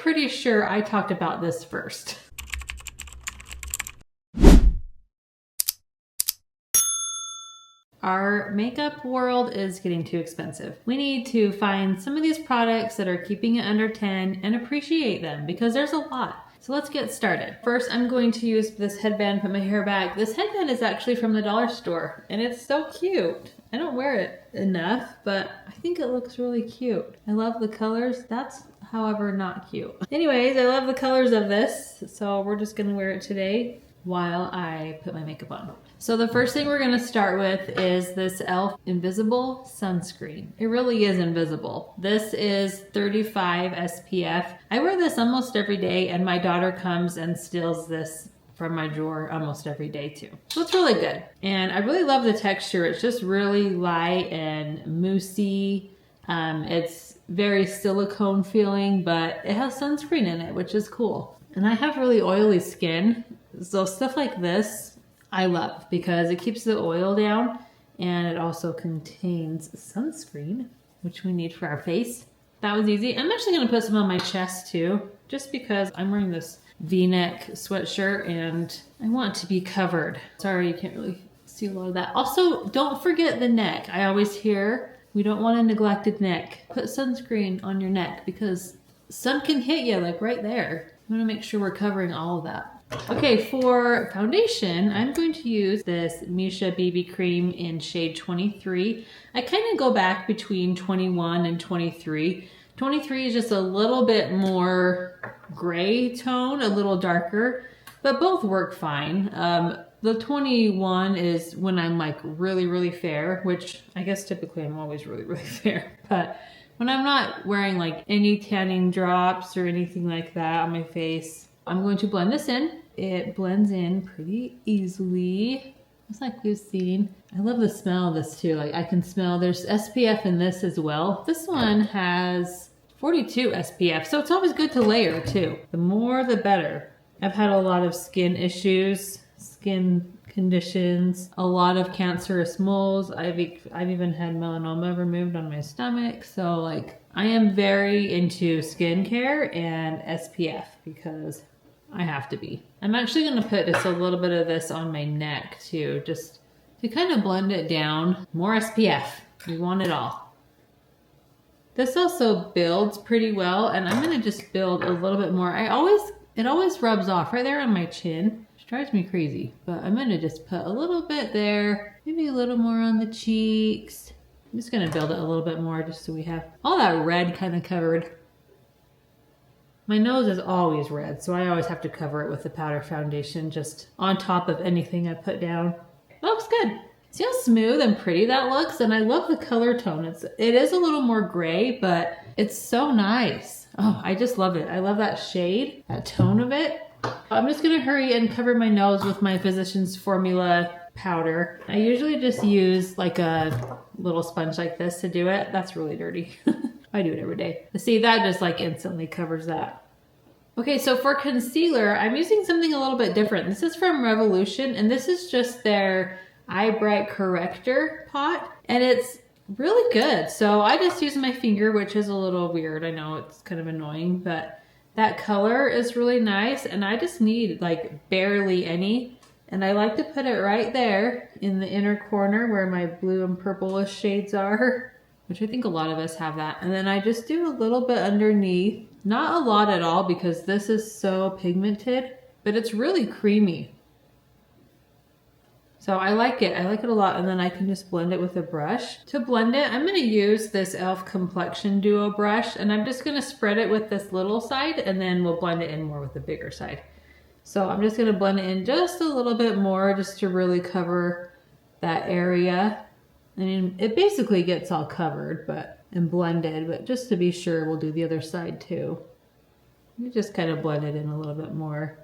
pretty sure I talked about this first. Our makeup world is getting too expensive. We need to find some of these products that are keeping it under 10 and appreciate them because there's a lot. So let's get started. First, I'm going to use this headband, put my hair back. This headband is actually from the dollar store and it's so cute. I don't wear it enough, but I think it looks really cute. I love the colors. That's, however, not cute. Anyways, I love the colors of this, so we're just gonna wear it today while I put my makeup on. So the first thing we're gonna start with is this e.l.f. Invisible Sunscreen. It really is invisible. This is 35 SPF. I wear this almost every day and my daughter comes and steals this from my drawer almost every day too. So it's really good. And I really love the texture. It's just really light and moussey. It's very silicone feeling, but it has sunscreen in it, which is cool. And I have really oily skin. So stuff like this, I love because it keeps the oil down and it also contains sunscreen, which we need for our face. That was easy. I'm actually gonna put some on my chest too, just because I'm wearing this V-neck sweatshirt and I want to be covered. Sorry, you can't really see a lot of that. Also, don't forget the neck. I always hear we don't want a neglected neck. Put sunscreen on your neck because sun can hit you like right there. I wanna make sure we're covering all of that. Okay, for foundation, I'm going to use this Misha BB Cream in shade 23. I kind of go back between 21 and 23. 23 is just a little bit more gray tone, a little darker, but both work fine. The 21 is when I'm like really, really fair, which I guess typically I'm always really, really fair. But when I'm not wearing like any tanning drops or anything like that on my face, I'm going to blend this in. It blends in pretty easily, just like we've seen. I love the smell of this too. Like I can smell there's SPF in this as well. This one has 42 SPF, so it's always good to layer too. The more the better. I've had a lot of skin issues, skin conditions, a lot of cancerous moles. I've even had melanoma removed on my stomach. So like I am very into skincare and SPF because I have to be. I'm actually going to put just a little bit of this on my neck too, just to kind of blend it down. More SPF. We want it all. This also builds pretty well, and I'm going to just build a little bit more. It always rubs off right there on my chin, which drives me crazy, but I'm going to just put a little bit there, maybe a little more on the cheeks. I'm just going to build it a little bit more just so we have all that red kind of covered. My nose is always red, so I always have to cover it with the powder foundation just on top of anything I put down. It looks good. See how smooth and pretty that looks? And I love the color tone. It is a little more gray, but it's so nice. Oh, I just love it. I love that shade, that tone of it. I'm just gonna hurry and cover my nose with my Physicians Formula powder. I usually just use like a little sponge like this to do it. That's really dirty. I do it every day. See, that just like instantly covers that. Okay, so for concealer, I'm using something a little bit different. This is from Revolution, and this is just their Eye Bright Corrector pot, and it's really good. So I just use my finger, which is a little weird. I know it's kind of annoying, but that color is really nice, and I just need like barely any. And I like to put it right there in the inner corner where my blue and purplish shades are, which I think a lot of us have that. And then I just do a little bit underneath. Not a lot at all because this is so pigmented, but it's really creamy. So I like it. I like it a lot. And then I can just blend it with a brush. To blend it, I'm going to use this e.l.f. Complexion Duo brush, and I'm just going to spread it with this little side, and then we'll blend it in more with the bigger side. So I'm just going to blend it in just a little bit more just to really cover that area. I mean, it basically gets all covered and blended, but just to be sure, we'll do the other side too. You just kind of blend it in a little bit more.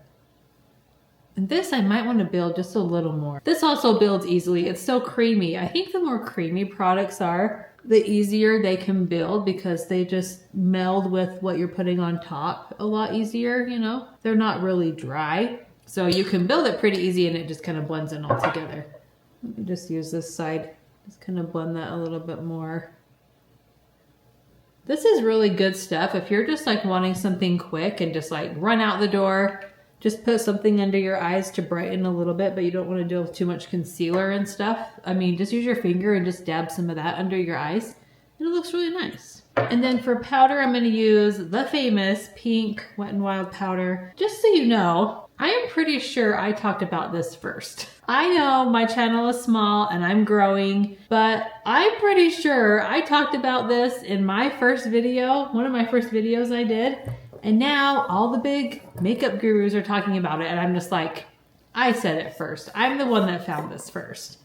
And this I might want to build just a little more. This also builds easily. It's so creamy. I think the more creamy products are, the easier they can build because they just meld with what you're putting on top a lot easier, you know? They're not really dry. So you can build it pretty easy and it just kind of blends in all together. Let me just use this side. Just kind of blend that a little bit more. This is really good stuff. If you're just like wanting something quick and just like run out the door, just put something under your eyes to brighten a little bit, but you don't want to deal with too much concealer and stuff. I mean, just use your finger and just dab some of that under your eyes. And it looks really nice. And then for powder, I'm going to use the famous pink Wet n Wild powder. Just so you know, I am pretty sure I talked about this first. I know my channel is small and I'm growing, but I'm pretty sure I talked about this in my first video, one of my first videos I did. And now all the big makeup gurus are talking about it. And I'm just like, I said it first. I'm the one that found this first.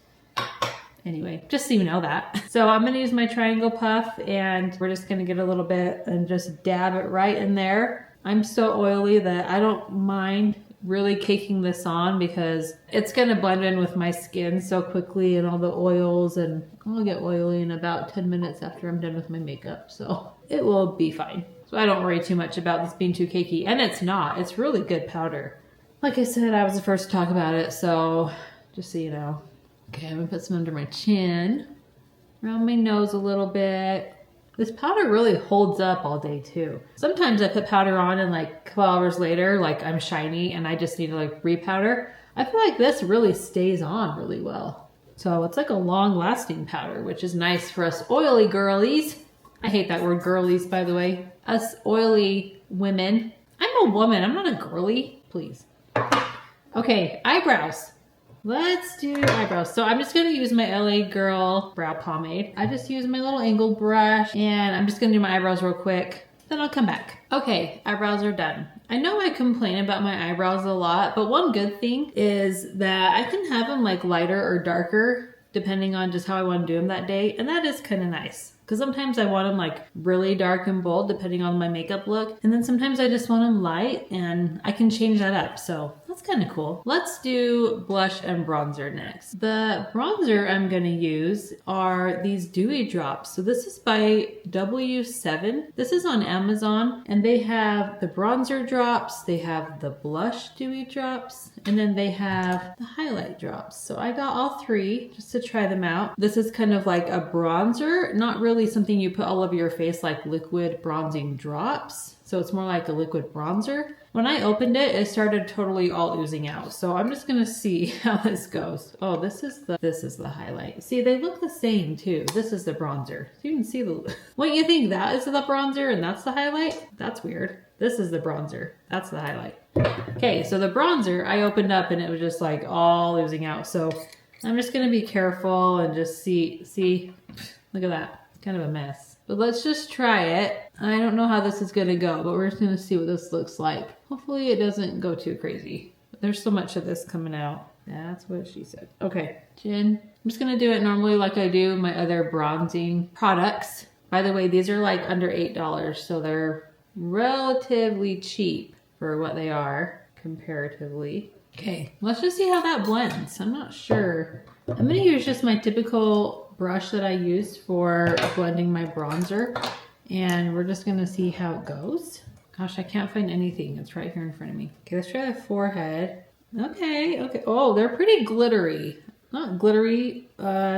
Anyway, just so you know that. So I'm gonna use my triangle puff and we're just gonna get a little bit and just dab it right in there. I'm so oily that I don't mind really caking this on because it's gonna blend in with my skin so quickly and all the oils, and I'll get oily in about 10 minutes after I'm done with my makeup. So it will be fine. So I don't worry too much about this being too cakey, and it's not. It's really good powder. Like I said, I was the first to talk about it, so just so you know. Okay, I'm gonna put some under my chin, around my nose a little bit. This powder really holds up all day too. Sometimes I put powder on and like a couple hours later, like I'm shiny and I just need to like re-powder. I feel like this really stays on really well. So it's like a long lasting powder, which is nice for us oily girlies. I hate that word girlies, by the way. Us oily women. I'm a woman, I'm not a girly, please. Okay, eyebrows. Let's do eyebrows. So I'm just gonna use my LA Girl brow pomade. I just use my little angled brush and I'm just gonna do my eyebrows real quick. Then I'll come back. Okay, eyebrows are done. I know I complain about my eyebrows a lot, but one good thing is that I can have them like lighter or darker depending on just how I want to do them that day. And that is kind of nice. Because sometimes I want them like really dark and bold depending on my makeup look. And then sometimes I just want them light and I can change that up. So that's kind of cool. Let's do blush and bronzer next. The bronzer I'm going to use are these dewy drops. So this is by W7. This is on Amazon and they have the bronzer drops, they have the blush dewy drops, and then they have the highlight drops. So I got all three just to try them out. This is kind of like a bronzer, not really something you put all over your face like liquid bronzing drops. So it's more like a liquid bronzer. When I opened it, it started totally all oozing out. So I'm just gonna see how this goes. Oh, this is the highlight. See, they look the same too. This is the bronzer. So you can see the, what you think that is the bronzer and that's the highlight? That's weird. This is the bronzer. That's the highlight. Okay, so the bronzer, I opened up and it was just like all oozing out. So I'm just gonna be careful and just see, look at that. Kind of a mess. But let's just try it. I don't know how this is gonna go, but we're just gonna see what this looks like. Hopefully it doesn't go too crazy. But there's so much of this coming out. That's what she said. Okay, chin. I'm just gonna do it normally like I do my other bronzing products. By the way, these are like under $8, so they're relatively cheap for what they are comparatively. Okay, let's just see how that blends. I'm not sure. I'm gonna use just my typical brush that I used for blending my bronzer, and we're just gonna see how it goes. Gosh, I can't find anything. It's right here in front of me. Okay, let's try the forehead. Okay. Oh, they're pretty glittery. Not glittery,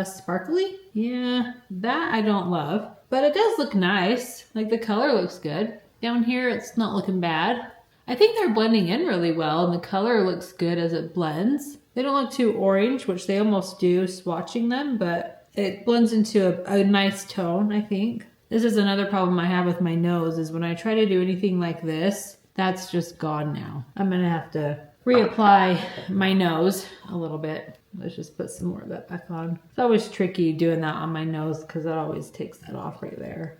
sparkly. Yeah, that I don't love, but it does look nice. Like the color looks good. Down here, it's not looking bad. I think they're blending in really well and the color looks good as it blends. They don't look too orange, which they almost do swatching them, but it blends into a nice tone, I think. This is another problem I have with my nose is when I try to do anything like this, that's just gone now. I'm gonna have to reapply my nose a little bit. Let's just put some more of that back on. It's always tricky doing that on my nose because it always takes that off right there.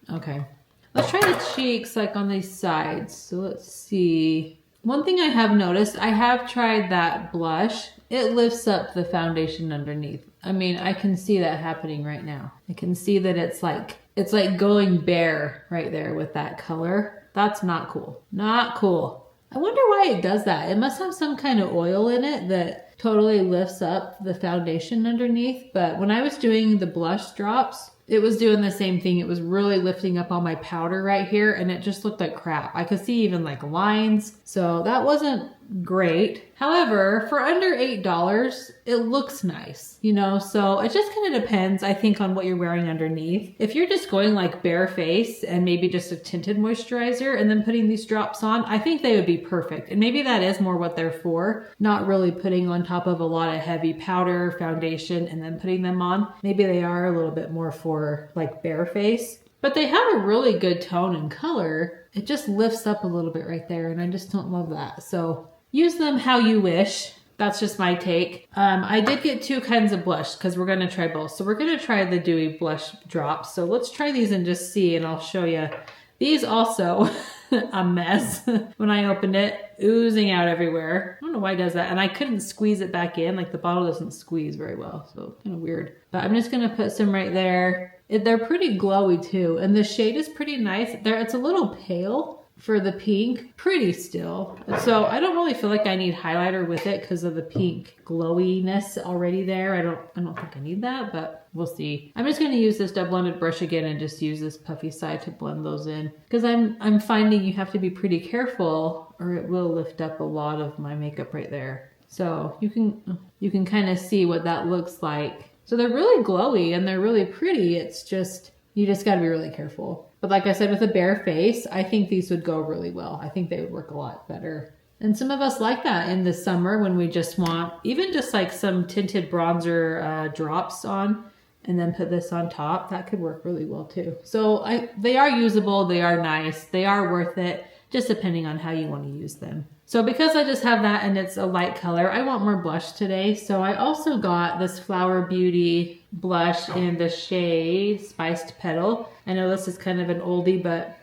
Okay. Let's try the cheeks like on these sides. So let's see. One thing I have noticed, I have tried that blush. It lifts up the foundation underneath. I mean, I can see that happening right now. I can see that it's like going bare right there with that color. That's not cool. Not cool. I wonder why it does that. It must have some kind of oil in it that totally lifts up the foundation underneath. But when I was doing the blush drops, it was doing the same thing. It was really lifting up all my powder right here and it just looked like crap. I could see even like lines. So that wasn't great. However, for under $8, it looks nice, you know? So it just kind of depends, I think, on what you're wearing underneath. If you're just going like bare face and maybe just a tinted moisturizer and then putting these drops on, I think they would be perfect. And maybe that is more what they're for, not really putting on top of a lot of heavy powder, foundation, and then putting them on. Maybe they are a little bit more for like bare face. But they have a really good tone and color. It just lifts up a little bit right there, and I just don't love that. So use them how you wish. That's just my take. I did get two kinds of blush because we're gonna try both. So we're gonna try the Dewy Blush Drops. So let's try these and just see, and I'll show you. These also, a mess when I opened it, oozing out everywhere. I don't know why it does that. And I couldn't squeeze it back in. Like the bottle doesn't squeeze very well, so kind of weird. But I'm just gonna put some right there. They're pretty glowy too, and the shade is pretty nice. It's a little pale for the pink, pretty still. So I don't really feel like I need highlighter with it because of the pink glowiness already there. I don't think I need that, but we'll see. I'm just gonna use this double-ended brush again and just use this puffy side to blend those in, because I'm finding you have to be pretty careful or it will lift up a lot of my makeup right there. So you can kind of see what that looks like. So they're really glowy and they're really pretty. It's just, you just gotta be really careful. But like I said, with a bare face, I think these would go really well. I think they would work a lot better. And some of us like that in the summer when we just want, even just like some tinted bronzer drops on and then put this on top. That could work really well too. So they are usable, they are nice, they are worth it, just depending on how you want to use them. So because I just have that and it's a light color, I want more blush today. So I also got this Flower Beauty blush in the shade Spiced Petal. I know this is kind of an oldie, but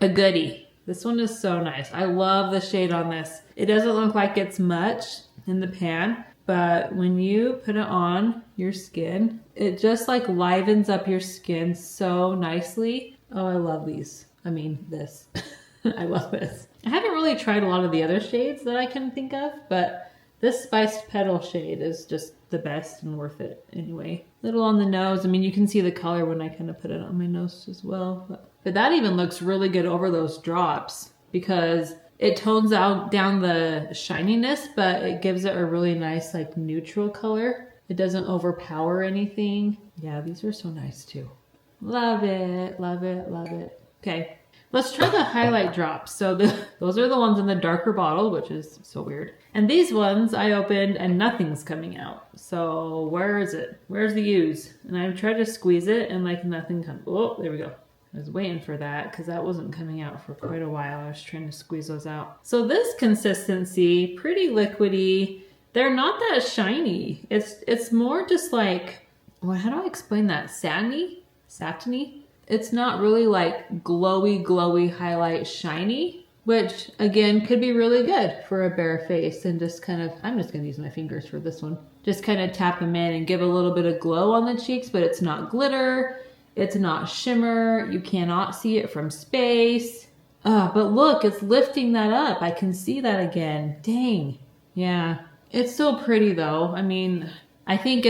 a goodie. This one is so nice. I love the shade on this. It doesn't look like it's much in the pan, but when you put it on your skin, it just like livens up your skin so nicely. Oh, I love these. I mean, this. I love this. I haven't really tried a lot of the other shades that I can think of, but this Spiced Petal shade is just the best and worth it anyway. Little on the nose. I mean, you can see the color when I kind of put it on my nose as well. But that even looks really good over those drops because it tones down the shininess, but it gives it a really nice like neutral color. It doesn't overpower anything. Yeah, these are so nice too. Love it, love it, love it. Okay. Let's try the highlight drops. So those are the ones in the darker bottle, which is so weird. And these ones I opened and nothing's coming out. So where is it? Where's the use? And I've tried to squeeze it and like nothing comes. Oh, there we go. I was waiting for that because that wasn't coming out for quite a while. I was trying to squeeze those out. So this consistency, pretty liquidy. They're not that shiny. It's more just like, well, how do I explain that? Satiny? It's not really like glowy highlight shiny, which again could be really good for a bare face. And just kind of, I'm just gonna use my fingers for this one. Just kind of tap them in and give a little bit of glow on the cheeks, but it's not glitter, it's not shimmer, you cannot see it from space. But look, it's lifting that up. I can see that again. Dang. Yeah, it's so pretty though. I mean, I think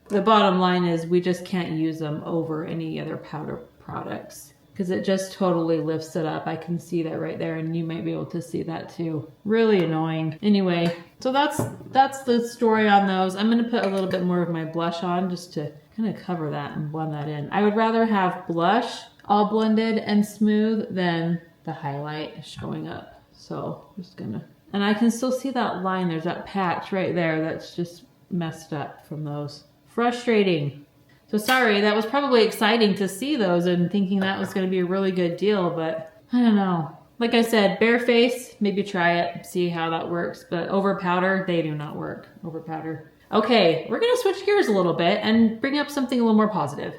the bottom line is we just can't use them over any other powder products because it just totally lifts it up. I can see that right there, and you might be able to see that too. Really annoying. Anyway, so that's the story on those. I'm going to put a little bit more of my blush on just to kind of cover that and blend that in. I would rather have blush all blended and smooth than the highlight showing up. So I'm just gonna, and I can still see that line. There's that patch right there that's just messed up from those. Frustrating. So sorry, that was probably exciting to see those and thinking that was going to be a really good deal, but I don't know. Like I said, bare face, maybe try it, see how that works, but over powder, they do not work. Over powder. Okay, we're going to switch gears a little bit and bring up something a little more positive.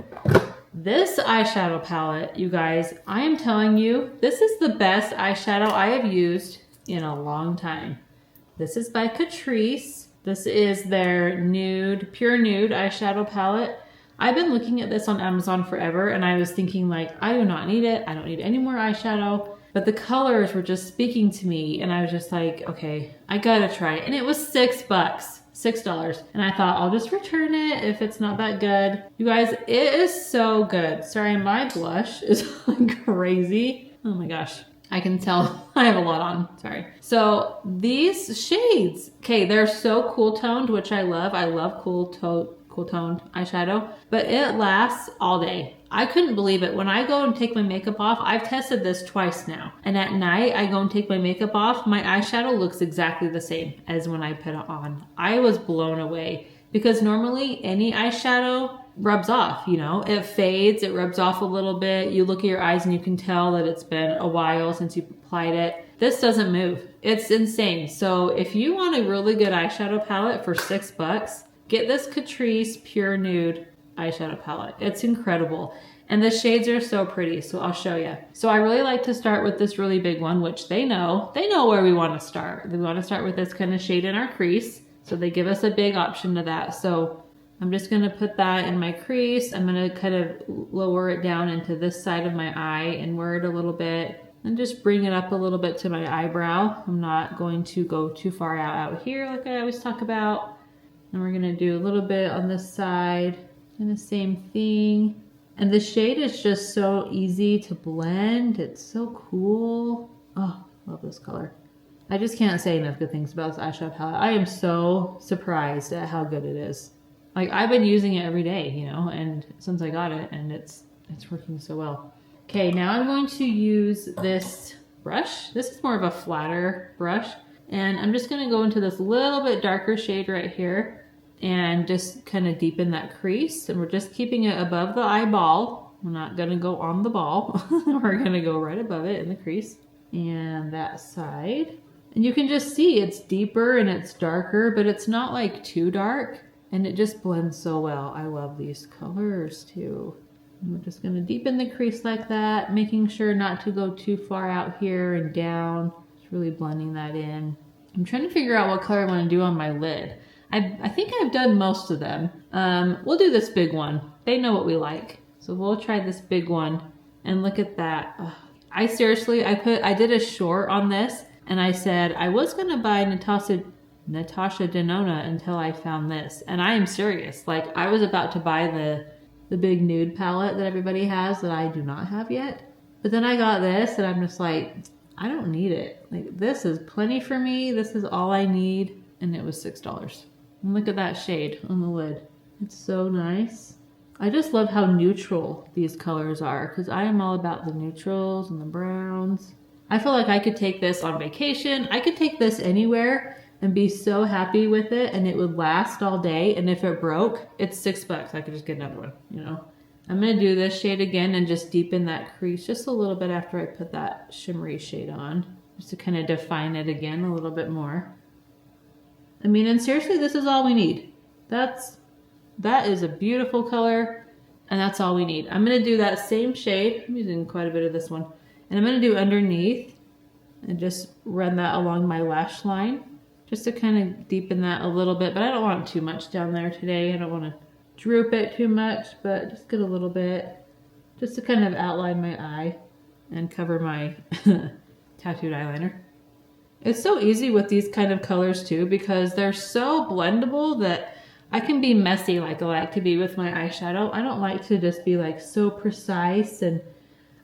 This eyeshadow palette, you guys, I am telling you, this is the best eyeshadow I have used in a long time. This is by Catrice. This is their nude, pure nude eyeshadow palette. I've been looking at this on Amazon forever and I was thinking like, I do not need it. I don't need any more eyeshadow. But the colors were just speaking to me and I was just like, okay, I gotta try it. And it was $6. And I thought I'll just return it if it's not that good. You guys, it is so good. Sorry, my blush is like crazy. Oh my gosh. I can tell I have a lot on, sorry. So these shades, okay, they're so cool toned, which I love. I love cool toned eyeshadow, but it lasts all day. I couldn't believe it. When I go and take my makeup off, I've tested this twice now. And at night, I go and take my makeup off, my eyeshadow looks exactly the same as when I put it on. I was blown away because normally any eyeshadow rubs off, you know, it fades, it rubs off a little bit. You look at your eyes and you can tell that it's been a while since you applied it. This doesn't move. It's insane. So if you want a really good eyeshadow palette for $6, get this Catrice Pure Nude eyeshadow palette. It's incredible. And the shades are so pretty, so I'll show you. So I really like to start with this really big one, which they know where we want to start. We want to start with this kind of shade in our crease. So they give us a big option to that. So I'm just gonna put that in my crease. I'm gonna kind of lower it down into this side of my eye and wear it a little bit and just bring it up a little bit to my eyebrow. I'm not going to go too far out here like I always talk about. And we're gonna do a little bit on this side and the same thing. And the shade is just so easy to blend. It's so cool. Oh, love this color. I just can't say enough good things about this eyeshadow palette. I am so surprised at how good it is. Like I've been using it every day, you know, and since I got it, and it's working so well. Okay, now I'm going to use this brush. This is more of a flatter brush. And I'm just gonna go into this little bit darker shade right here and just kind of deepen that crease. And we're just keeping it above the eyeball. We're not gonna go on the ball. We're gonna go right above it in the crease. And that side. And you can just see it's deeper and it's darker, but it's not like too dark. And it just blends so well. I love these colors too. And we're just gonna deepen the crease like that, making sure not to go too far out here and down. Just really blending that in. I'm trying to figure out what color I wanna do on my lid. I think I've done most of them. We'll do this big one. They know what we like. So we'll try this big one and look at that. Ugh. I seriously, I did a short on this and I said I was gonna buy Natasha Denona until I found this. And I am serious. Like I was about to buy the big nude palette that everybody has that I do not have yet. But then I got this and I'm just like, I don't need it. Like this is plenty for me. This is all I need. And it was $6. And look at that shade on the lid. It's so nice. I just love how neutral these colors are because I am all about the neutrals and the browns. I feel like I could take this on vacation. I could take this anywhere and be so happy with it and it would last all day. And if it broke, it's $6. I could just get another one, you know. I'm gonna do this shade again and just deepen that crease just a little bit after I put that shimmery shade on, just to kind of define it again a little bit more. I mean, and seriously, this is all we need. That is a beautiful color and that's all we need. I'm gonna do that same shade. I'm using quite a bit of this one. And I'm gonna do underneath and just run that along my lash line just to kind of deepen that a little bit, but I don't want too much down there today. I don't want to droop it too much, but just get a little bit just to kind of outline my eye and cover my tattooed eyeliner. It's so easy with these kind of colors too because they're so blendable that I can be messy like I like to be with my eyeshadow. I don't like to just be like so precise, and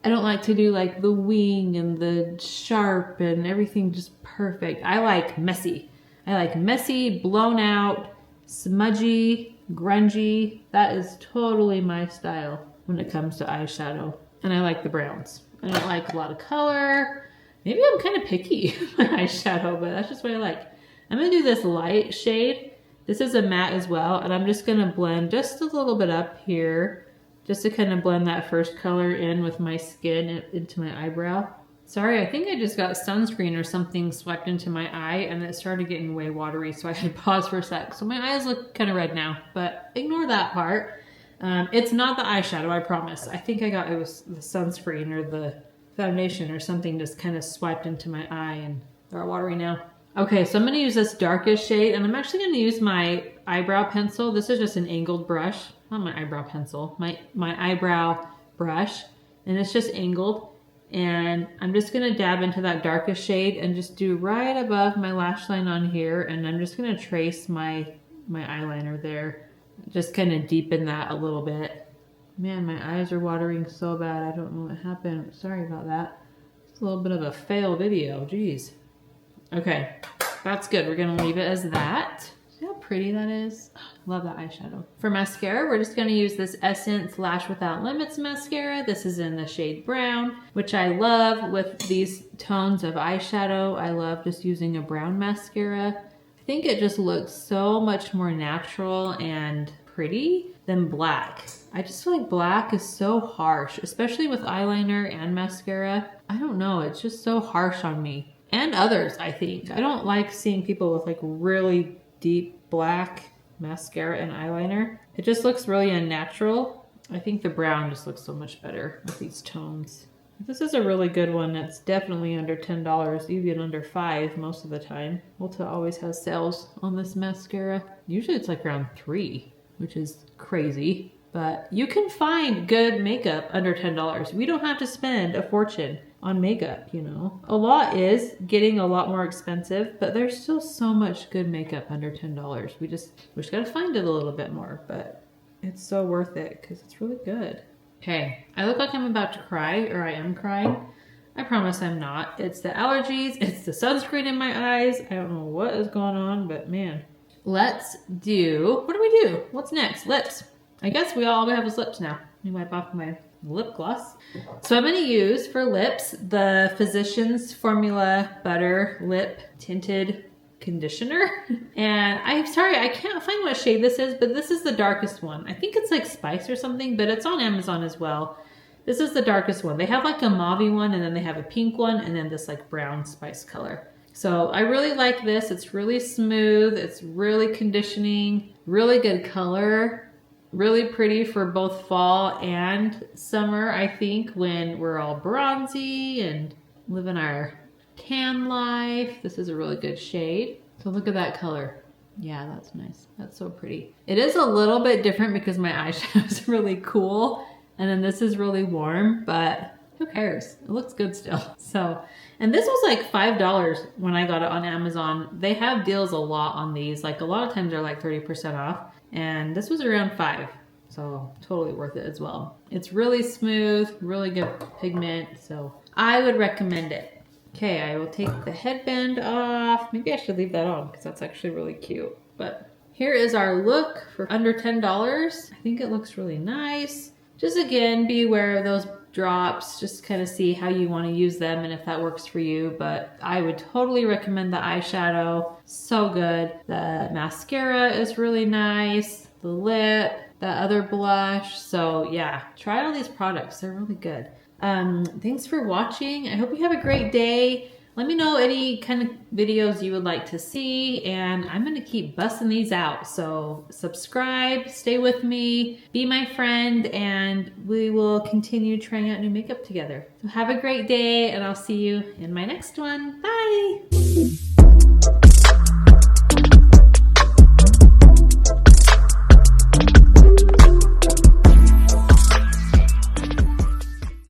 I don't like to do like the wing and the sharp and everything just perfect. I like messy. I like messy, blown out, smudgy, grungy. That is totally my style when it comes to eyeshadow. And I like the browns. I don't like a lot of color. Maybe I'm kind of picky with my eyeshadow, but that's just what I like. I'm gonna do this light shade. This is a matte as well, and I'm just gonna blend just a little bit up here, just to kind of blend that first color in with my skin into my eyebrow. Sorry, I think I just got sunscreen or something swept into my eye and it started getting way watery, so I had to pause for a sec. So my eyes look kind of red now, but ignore that part. It's not the eyeshadow, I promise. I think it was the sunscreen or the foundation or something just kind of swiped into my eye and they're watery now. Okay, so I'm gonna use this darkest shade and I'm actually gonna use my eyebrow pencil. This is just an angled brush, not my eyebrow pencil, my eyebrow brush, and it's just angled. And I'm just gonna dab into that darkest shade and just do right above my lash line on here, and I'm just gonna trace my eyeliner there. Just kind of deepen that a little bit. Man, my eyes are watering so bad. I don't know what happened. Sorry about that. It's a little bit of a fail video, geez. Okay, that's good. We're gonna leave it as that. See how pretty that is? Love that eyeshadow. For mascara, we're just gonna use this Essence Lash Without Limits mascara. This is in the shade brown, which I love with these tones of eyeshadow. I love just using a brown mascara. I think it just looks so much more natural and pretty than black. I just feel like black is so harsh, especially with eyeliner and mascara. I don't know, it's just so harsh on me. And others, I think. I don't like seeing people with like really deep black mascara and eyeliner. It just looks really unnatural. I think the brown just looks so much better with these tones. This is a really good one. It's definitely under $10, even under $5 most of the time. Ulta always has sales on this mascara. Usually it's like around $3, which is crazy. But you can find good makeup under $10. We don't have to spend a fortune on makeup, you know. A lot is getting a lot more expensive, but there's still so much good makeup under $10. We just gotta find it a little bit more, but it's so worth it because it's really good. Okay, I look like I'm about to cry, or I am crying. I promise I'm not. It's the allergies, it's the sunscreen in my eyes. I don't know what is going on, but man. Let's do, what do we do? What's next? Lips. I guess all we have is lips now. Let me wipe off my lip gloss. So I'm going to use for lips the Physicians Formula Butter Lip Tinted Conditioner. And I'm sorry, I can't find what shade this is, but this is the darkest one. I think it's like Spice or something, but it's on Amazon as well. This is the darkest one. They have like a mauve one, and then they have a pink one, and then this like brown spice color. So I really like this. It's really smooth. It's really conditioning, really good color. Really pretty for both fall and summer, I think, when we're all bronzy and living our tan life. This is a really good shade. So look at that color. Yeah, that's nice. That's so pretty. It is a little bit different because my eyeshadow is really cool, and then this is really warm, but who cares? It looks good still. So, and this was like $5 when I got it on Amazon. They have deals a lot on these. Like a lot of times they're like 30% off. And this was around $5, so totally worth it as well. It's really smooth, really good pigment, so I would recommend it. Okay, I will take the headband off. Maybe I should leave that on because that's actually really cute. But here is our look for under $10. I think it looks really nice. Just again, be aware of those drops. Just kind of see how you want to use them and if that works for you. But I would totally recommend the eyeshadow. So good. The mascara is really nice. The lip, the other blush. So yeah, try all these products. They're really good. Thanks for watching. I hope you have a great day. Let me know any kind of videos you would like to see, and I'm going to keep busting these out. So subscribe, stay with me, be my friend, and we will continue trying out new makeup together. So have a great day, and I'll see you in my next one. Bye!